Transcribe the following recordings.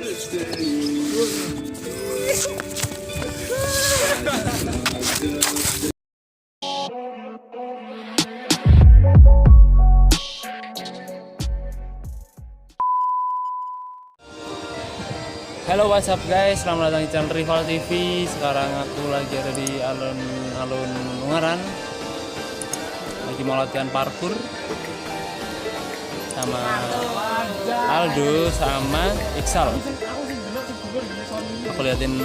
Halo, what's up guys, selamat datang di channel Rival TV. Sekarang aku lagi ada di alun-alun Ungaran, lagi mau latihan parkour sama Aldo sama Iksal. Aku liatin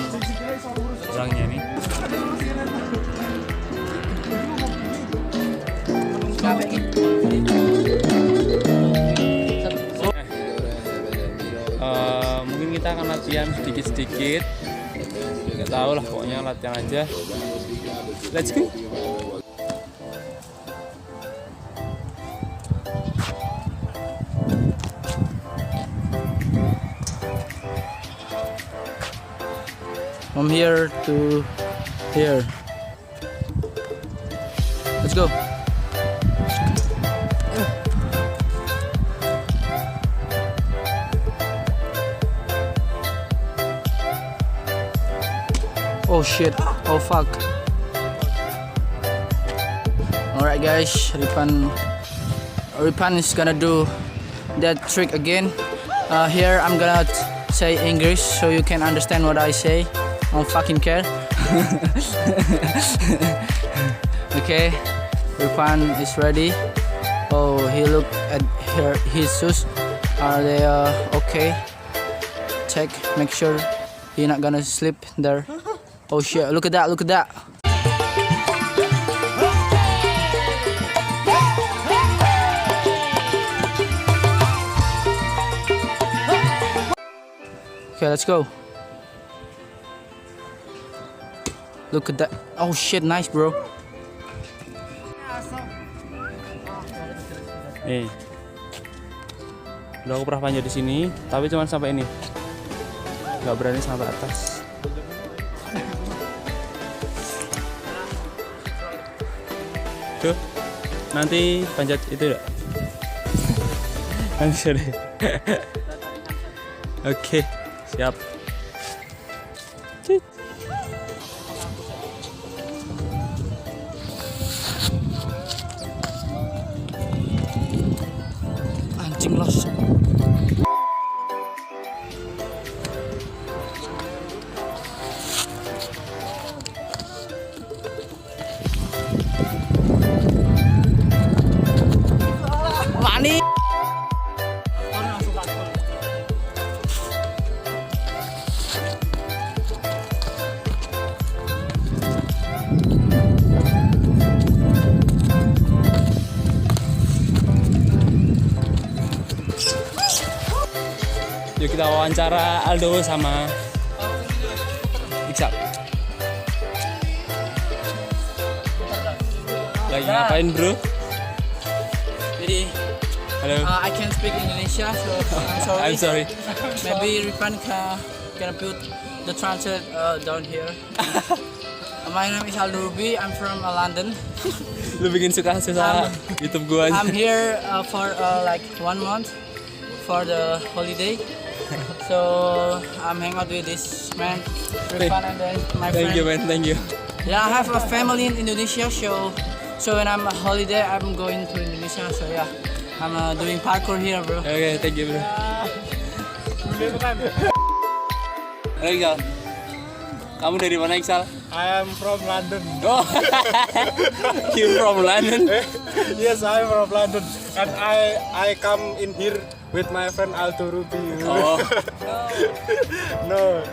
orangnya nih. Mungkin kita akan latihan sedikit-sedikit, nggak tahu lah, pokoknya latihan aja. Let's go. From here to here. Let's go. Oh shit, oh fuck. Alright guys, Ripan is gonna do that trick again. Here I'm gonna say English so you can understand what I say. I don't fucking care. Okay, Ripan is ready. Oh, he look at his shoes. Are they okay? Check, make sure he's not gonna slip there. Oh shit, look at that, look at that. Okay, let's go. Look at that. Oh shit, nice bro. Nih. Udah aku pernah panjat di sini, tapi cuma sampai ini. Gak berani sampai atas. Tuh, nanti panjat itu ya. Nanti deh. Oke, siap. Anjing los. Mani. Yuk kita wawancara Aldo sama Iksal. Lagi ngapain bro? Jadi, Halo. I can't speak Indonesia, so I'm sorry. I'm sorry. Maybe Ripan can put the translate down here. My name is Aldo Ruby. I'm from London. Lu bikin suka-suka YouTube gua aja. I'm here for like 1 month for the holiday. So I'm hang out with this man, Ripan, and then my friend. Thank you man, thank you. Yeah, I have a family in Indonesia, so when I'm on holiday, I'm going to Indonesia. So yeah, I'm doing parkour here, bro. Okay, thank you bro. Halo Iksal. Kamu dari mana Iksal? I am from London. Oh, you from London? Yes, I am from London, and I come in here with my friend Aldo Ruby. Oh. No.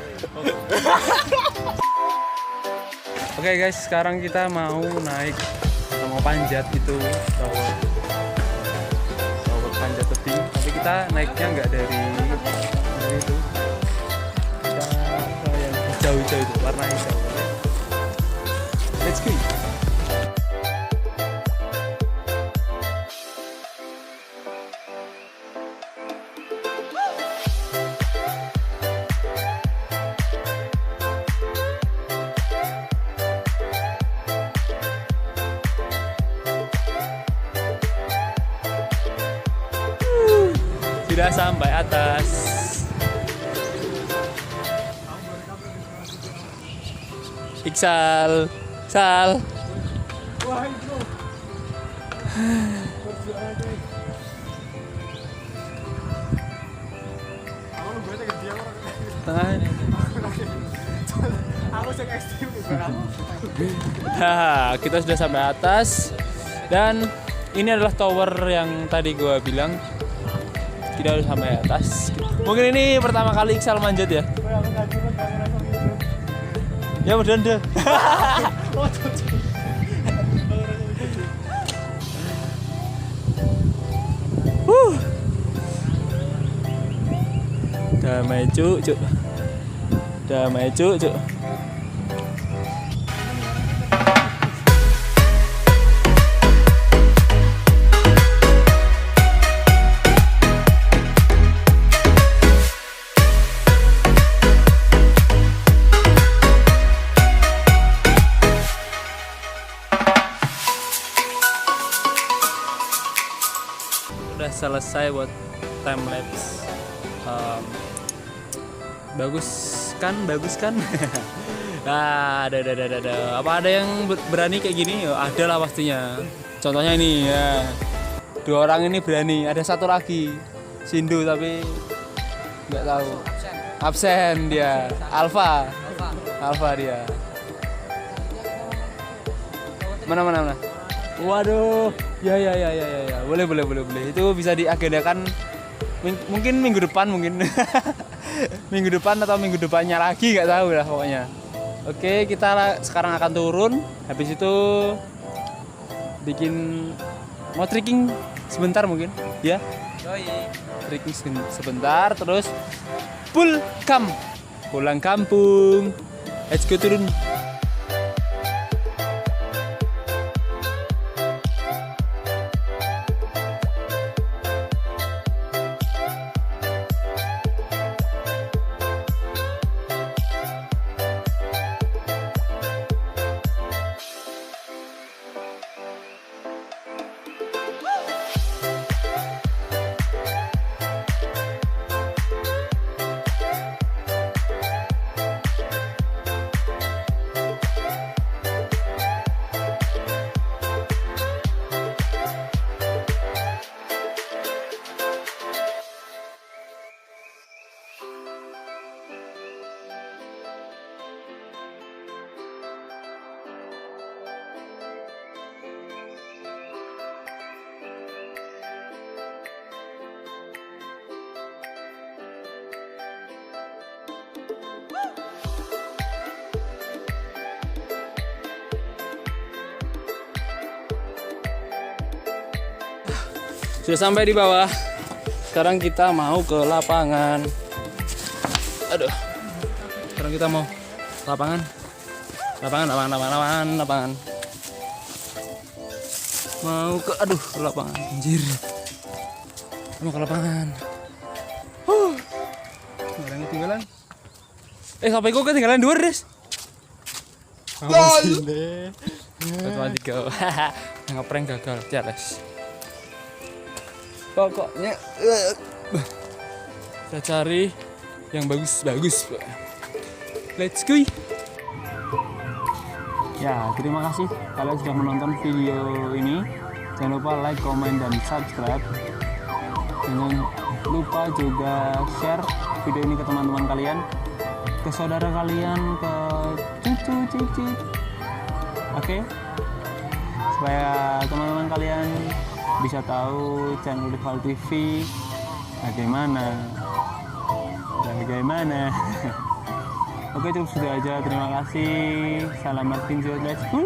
Oke guys, sekarang kita mau naik atau mau panjat itu tower panjat tebing, tapi kita naiknya nggak dari itu, kita ke yang jauh-jauh itu, warna hijau. Let's go. Sudah sampai atas. Iksal. Sal. Wah, bro. Tengah ini. Aku sing ekstrim juga. Haha, kita sudah sampai atas dan ini adalah tower yang tadi gua bilang kita harus sampai atas. Mungkin ini pertama kali Iksal manjat ya. Ya udah deh. Damai cuk. Damai cuk. Udah selesai buat time lapse. Bagus kan? Nah, ada. Apa ada yang berani kayak gini? Ada lah pastinya. Contohnya ini ya. 2 orang ini berani. Ada satu lagi Sindu tapi nggak tahu. Absen dia. Alfa dia. Mana? Waduh. Ya. Boleh. Itu bisa diagendakan mungkin minggu depan mungkin. Minggu depan atau minggu depannya lagi nggak tahu lah pokoknya. Oke, kita sekarang akan turun. Habis itu mau trekking sebentar mungkin ya. Trekking sebentar terus pulang kampung. Let's go turun. Sudah sampai di bawah. Sekarang kita mau ke lapangan. Aduh. Sekarang kita mau lapangan. Mau ke lapangan. Anjir. Mau ke lapangan. Orang ketinggalan. Sampai kok ketinggalan 2 res. LOL. Matematika. Ngeprank gagal. Jelas. Pokoknya kita cari yang bagus. Let's go. Ya, terima kasih kalian sudah menonton video ini. Jangan lupa like, comment, dan subscribe. Jangan lupa juga share video ini ke teman-teman kalian, ke saudara kalian, ke cucu. Oke? Supaya teman-teman kalian bisa tahu channel Rival TV bagaimana. Oke, cukup sudah aja. Terima kasih. Salam MARKINJUT. Let's go.